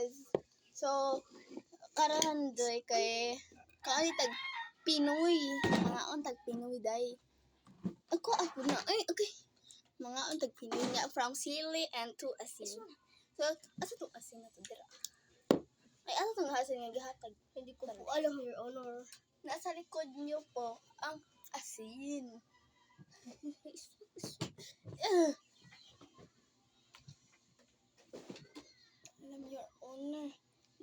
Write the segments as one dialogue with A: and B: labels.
A: guys. So, karahan doy kay kaani tag Pinoy. Mga on tag Pinoy day. Ako na. Ay, okay. Mga on tag Pinoy nga from sili and to asin. So, asa to asin na to dira? Ay, asa to nga asin nga gihatag? Hindi ko po alam, Your Honor. Nasa likod niyo po ang asin. Alam, Your Honor.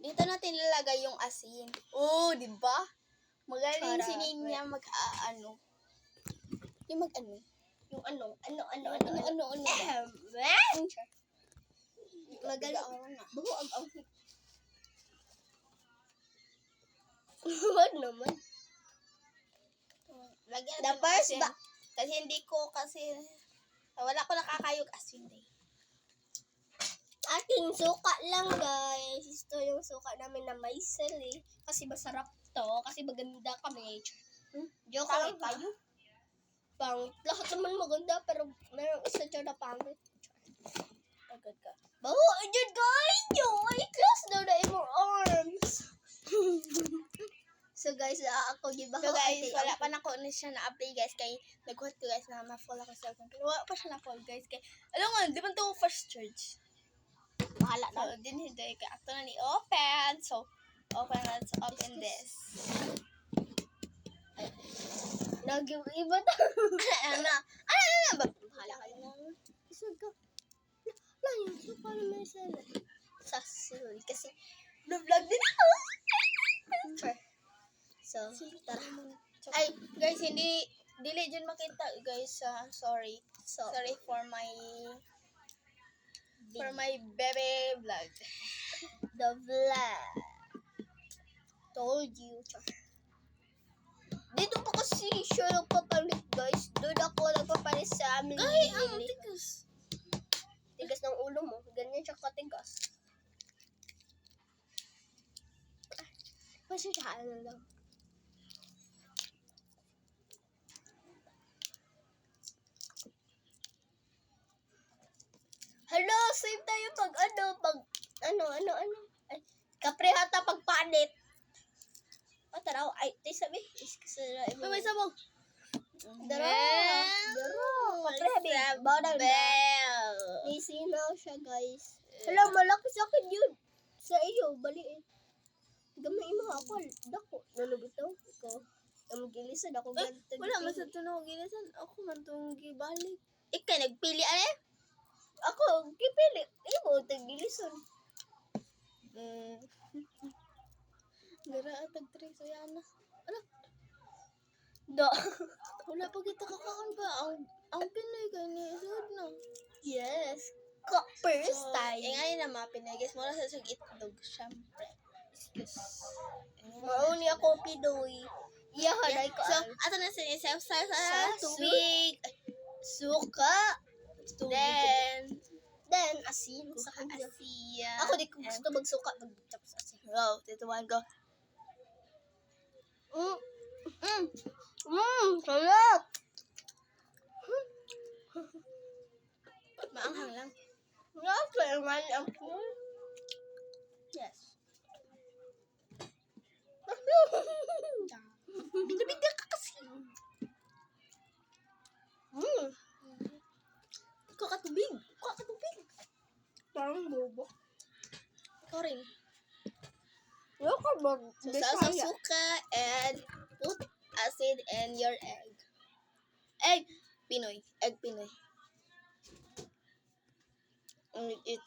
A: Dito natin ilalagay yung asin. Oh, di ba? Magaling si Ninya mag-ano. Yung mag-ano? Yung ano? Magaling. Bago ang Wag naman. Lagyan natin
B: The first
A: asin. Kasi hindi ko wala ko nakakayog asin eh.
B: Ating suka lang, guys. Ito yung suka namin na may sel eh. Kasi masarap to. Kasi maganda kami. Joke lang tayo. Pangit. Lahat naman maganda pero mayroong isa dyan na pangit.
A: Agad ka.
B: Baho, dyan guys! Ay, close daw na imong arms. So guys, ako di ba?
A: So guys, wala pa na ko na siya na-apply guys. Kay nagkuhat ko guys na ma-fall ako sa cellphone. Pero wala pa siya na-fall guys. Kay, alam nga, di ba ito first charge?
B: Bahala
A: So,
B: na.
A: din hindi. Kaya ato na ni open. So, let's open this.
B: Nag-iba na.
A: Ano? Bahala ka na.
B: Isag ka. Lang yung suka naman siya na. Sasul. Kasi, vlog din ako. So, tara.
A: Ay, guys, dili dyan makita, guys. Sorry. Sorry for my baby vlog.
B: The vlog. Told you. Dito pa kasi siya nagpapalit, guys. Doon ako nagpapalit sa amin.
A: Ay, ang tigas.
B: Tigas ng ulo mo. Ganyan siya katigas. Pasyahan na lang. Hello, save tayo pag Ay, kaprehata pagpanit. Taraw, ay, tayo sabi.
A: May sabog.
B: Daro. Kaprehabi. Bawang
A: Bell.
B: may sinaw siya, guys. Hello, malaki sa akin yun. Sa iyo, baliin. Gamay mo ako. Dako. Nalubitaw ko. Ang gilisan ako.
A: Wala man sa tunog gilisan. Ako man itong gibalik. Ikaw nagpili
B: Ako, kipili. Ibo, tagilisan.
A: Gara atag tre so yana. Ano?
B: Da.
A: Wala pa kita kakaon ba? Ang Pinoy kay ni sud na.
B: Yes. First time.
A: Ngayon na mga Pinoy guys, mura sa sug itlog syempre.
B: Mauni ako Pinoy. Iya, haday ko.
A: So, ato na sa sa
B: Sa
A: tubig.
B: Suka.
A: Then
B: Asin. Sa kanya.
A: Asia.
B: Ako di ko gusto magsuka. Mag-chop sa asin.
A: Go, dito one go.
B: Sarap.
A: Maanghang lang.
B: Naman ang
A: Yes.
B: Bida-bida ka kasi.
A: Kakatubig.
B: Parang bobo.
A: Ikaw rin.
B: Ayoko ba?
A: So, sa suka and put acid and your egg. Egg Pinoy. Egg Pinoy. It.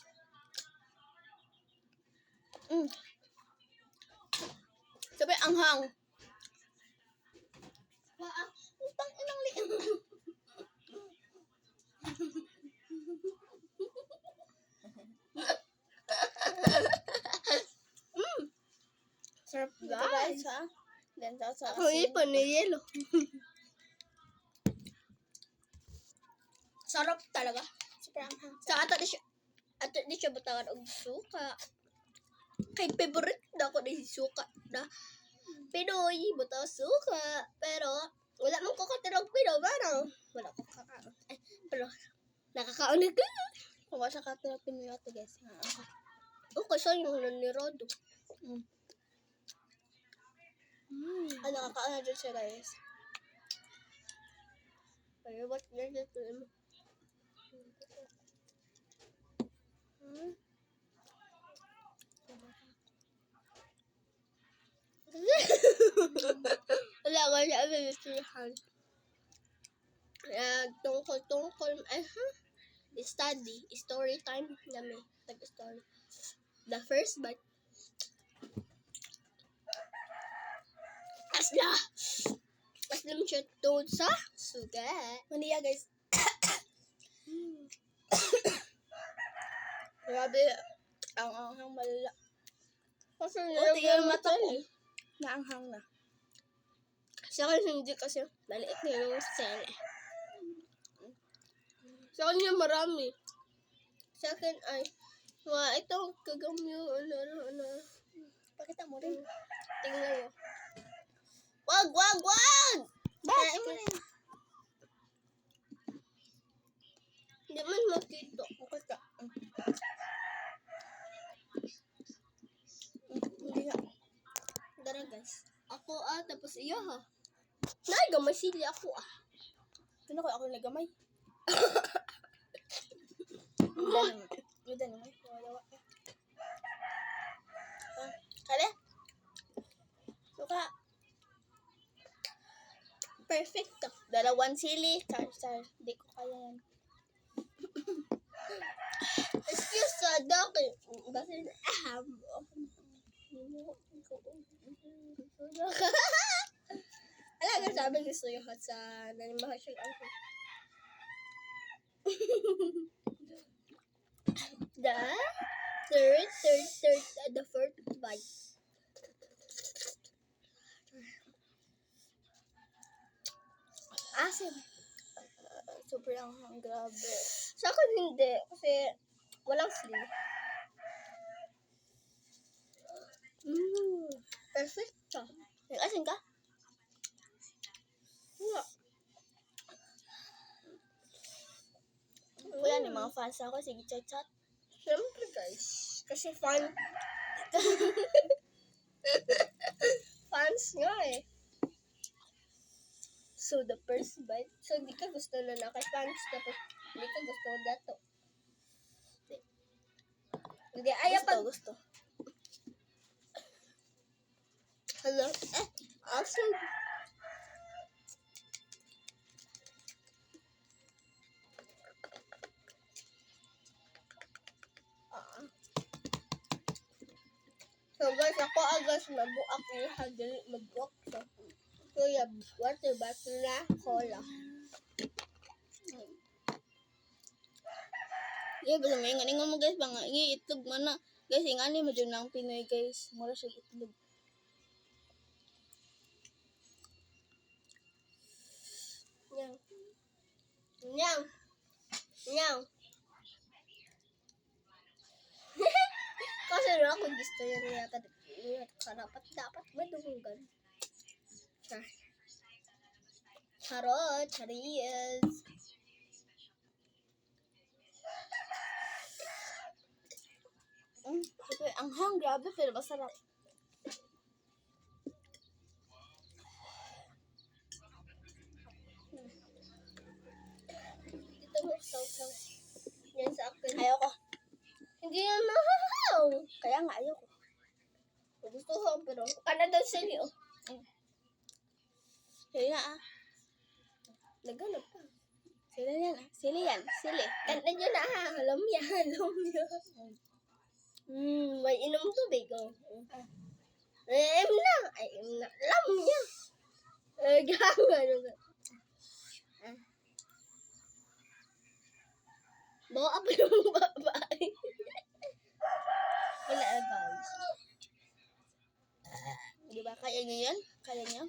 A: Sabi, anghang. Utang inang liit.
B: Sarap
A: Guys, ha? Then, sa
B: Ay,
A: asin.
B: panayelo. Sarap talaga.
A: Super anghang.
B: Sa ato di siya batawan og suka. Kay favorite na ako ni suka na Pinoy, butaw suka. Pero, wala mong kukatirog Pinoy, parang wala ko kakaon. Pero, nakakaon na ka.
A: Kung wala siya katira Pinoy ito, guys.
B: Okay, so yung nanirado.
A: Ano, nakakaano dyan siya, guys.
B: Kaya ba't ganito mo? Wala ko siya pinipilihan. Tungkol, study, story time namin. Nag-story. The first bite. Aslam siya tungkol sa sugat.
A: Maniya, guys. Grabe. Ang anghang malala.
B: Kasi
A: tingnan yung mata ko.
B: eh.
A: Naanghang na.
B: Sa akin hindi kasi maliit na yung cell. Sa kanya marami. Sa akin ay, ito kagamyo, ano.
A: Pakita mo rin.
B: Tingnan mo.
A: Wag!
B: Kain mo rin. Hindi man makita.
A: Okay ka. Hindi nga.
B: Dara guys. Ako tapos iyo ha. Gamay sili ako
A: Ano ko ako nagamay? Yuda naman. Wala ka. Kale? Suka.
B: Perfect ka.
A: Dalawang sili. Char. Di ko kaya yan.
B: Excuse sa daki. Kasi Ala ka sabi gusto yung hot sa nanimahan siya ako. The fourth bite.
A: Asim. Sobrang grabe.
B: Sa akin hindi. Kasi walang sili. Perfect ka.
A: Nag-asin ka?
B: Wala.
A: Wala ni mga fans ako. Sige, chat.
B: Siyempre guys. Kasi fun. Fans nga eh. So the first bite. So hindi ka gusto na naka-fans. Tapos hindi ka gusto dato. Hindi. Ayaw pag...
A: Gusto.
B: Hello. Awesome. So guys, ako agas mabuak yung hadil mag-book. So, kuya, water bottle na cola.
A: Yeah, basta may nga mo guys. Banga, itlog mo na. Guys, yung ani mo dyan ng Pinoy guys. Mura siya itlog.
B: Nyang. Kasi na ako gusto yan niya dapat madungan. Charot, chariyas.
A: Ang hang, grabe, pero masarap.
B: Dito mo saw. Yan sa akin.
A: Ayoko.
B: Hindi yan mahahaw.
A: Kaya nga, ayoko.
B: Gusto ko, pero Canada sili,
A: Sige nga
B: Naganap pa.
A: Sili yan Sili yan. Sili.
B: Kanta nyo na alam niya. May inom tubig, Aim na. Alam niya. Gano'n. Bawa pa yung babae. Wala na guys.
A: Di ba? Kaya niyo yan? Kaya niyo?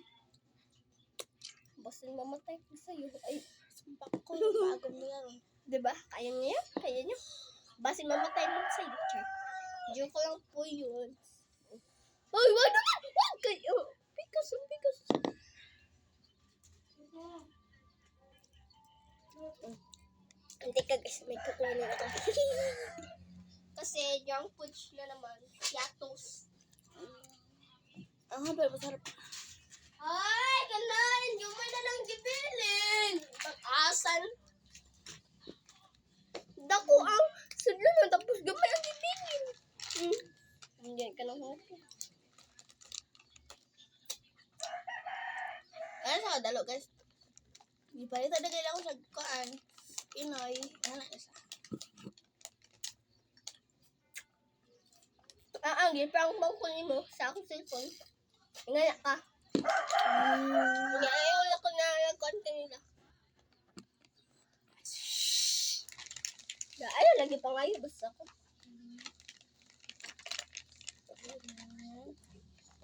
B: Basta mamatay ko sa'yo. Ay,
A: Sumpak ko yung bagong mo yan.
B: diba? Kaya niya yan? Kaya niya? Basta mamatay mo sa'yo. Joke lang po yun. Ay, wag naman! Wag kayo! Pikas. Hindi ka guys, may kukunin ako. Kasi junk food na naman. Yatos.
A: Pero masarap.
B: Ay, kanain! Yung may na lang gibilin! Pag-asan. Dako ang sudlo na tapos gamay ang gibilin. Hindi ka nang hapon.
A: Ano sa kadalo, guys? Di pa rin talaga ako sa kuan. Pinoy. Ano na siya?
B: Ang gipang bangkon mo sa akong cellphone. Ngaya ka. Ayaw na ko na nag-content nila. Ayaw lagi pa ngayon. Basta ko.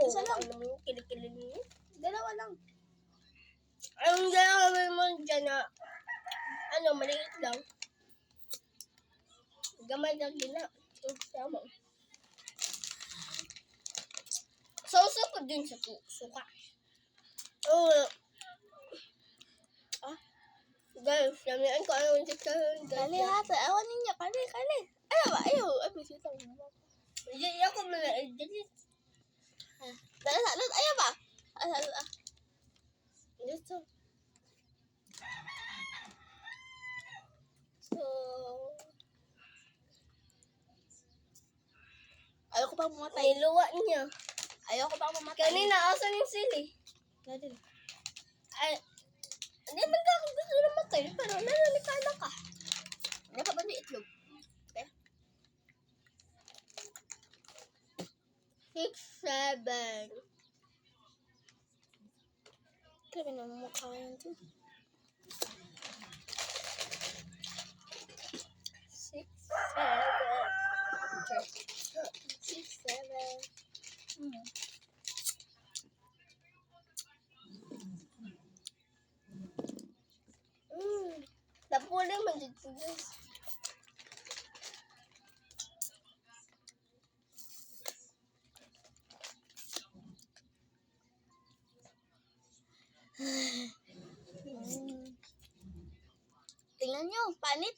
A: Isa lang.
B: Ano mo kilikilin niyo?
A: Dalawa lang.
B: Ang gagawin mo dyan na maliit lang. Gamay lang din na. Tama. Sauso ko din sa suka. Guys, namihan ko ano yung chicharon.
A: Kali hata. Awan ninyo. Kali. Ayaw ba? Ayaw. Ay, may sitaw.
B: Hindi ako malait.
A: Salad. Ayaw ba? Salad.
B: Dito. So,
A: Ayaw ko pang mamatay.
B: ay luwa niya.
A: Ayaw ko pang mamatay.
B: Kanina, asan yung sili?
A: Dali.
B: Ay, hindi man ka ako gusto na matay, pero nanalikala ka.
A: Ano pa ba may itlog?
B: 6, 7.
A: Grabe na mukha yan to.
B: 6, 7. 6, 7. Napuli man dito guys.
A: Tingnan nyo. Panit.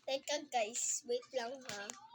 B: Teka guys, wait lang ha.